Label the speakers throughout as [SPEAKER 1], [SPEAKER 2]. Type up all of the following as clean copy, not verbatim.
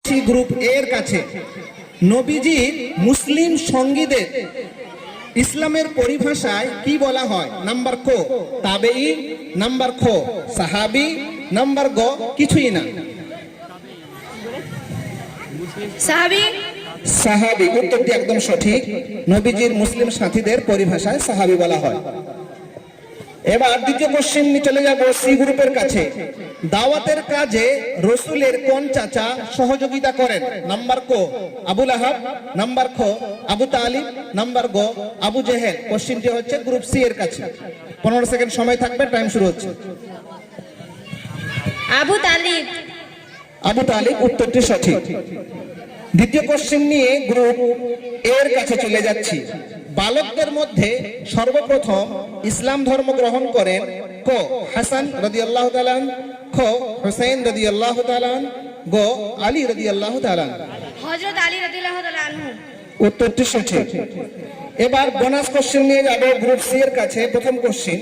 [SPEAKER 1] Group এর কাছে নবীজির মুসলিম সঙ্গীদের ইসলামের পরিভাষায় কি বলা হয়? নাম্বার ক তাবেঈ, নাম্বার খ সাহাবী, নাম্বার গ কিছুই না।
[SPEAKER 2] সাহাবী।
[SPEAKER 1] সাহাবী উত্তরটি একদম সঠিক। নবীজির মুসলিম সাথীদের পরিভাষায় সাহাবী বলা হয়। এবার দ্বিতীয় কোশ্চেন নিয়ে চলে যাব সি গ্রুপের কাছে। দাওয়াতের কাজে রসুলের কোন চাচা সহযোগিতা করেন? নাম্বার ক আবু লাহাব, নাম্বার খ আবু তালিব, নাম্বার গ আবু জেহেল। কোশ্চেনটি হচ্ছে গ্রুপ সি এর কাছে। 15 সেকেন্ড সময় থাকবে, টাইম শুরু হচ্ছে।
[SPEAKER 2] আবু তালিব।
[SPEAKER 1] আবু তালিব উত্তরটি সঠিক। দ্বিতীয় কোশ্চেন নিয়ে গ্রুপ এর কাছে চলে যাচ্ছি। বালকদের মধ্যে সর্বপ্রথম ইসলাম ধর্ম গ্রহণ করেন ক হাসান রাদিয়াল্লাহু তাআলা, খ হুসাইন রাদিয়াল্লাহু তাআলা, গ আলী রাদিয়াল্লাহু তাআলা।
[SPEAKER 2] হযরত আলী রাদিয়াল্লাহু তাআলা আনহু।
[SPEAKER 1] উত্তরটি সঠিক। এবার বোনাস কোশ্চেন নিয়ে যাব গ্রুপ সি এর কাছে। প্রথম কোশ্চেন,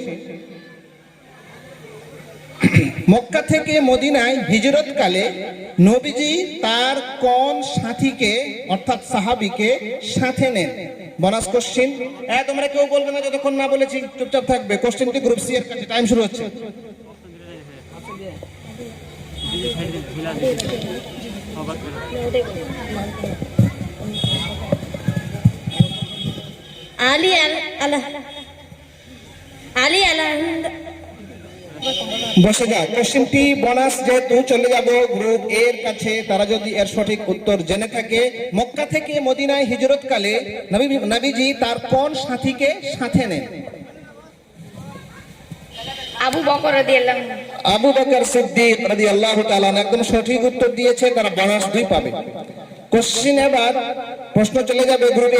[SPEAKER 1] মক্কা থেকে মদিনায় হিজরতকালে নবীজি তার কোন সাথীকে অর্থাৎ সাহাবীকে সাথে নেন? Bonus question. তোমরা কেউ বলবে না যতক্ষণ না বলেছি, চুপচাপ থাকবে। কোশ্চেনটি গ্রুপ সি এর কাছে, টাইম শুরু হচ্ছে।
[SPEAKER 2] আলী আলাহ
[SPEAKER 1] বসে যাও। কোশ্চেনটি বোনাস যেহেতু চলে যাব গ্রুপ এর কাছে, তারা যদি এর সঠিক উত্তর জেনে থাকে, মক্কা থেকে মদিনায় হিজরতকালে নবীজি তার কোন সাথীকে সাথে নেন?
[SPEAKER 2] আবু বকর রাদিয়াল্লাহু।
[SPEAKER 1] আবু বকর সিদ্দিক রাদিয়াল্লাহু তাআলা একদম সঠিক উত্তর দিয়েছে, তারা বোনাস 2 পাবে। কোশ্চেন এবার প্রশ্ন চলে যাবে গ্রুপ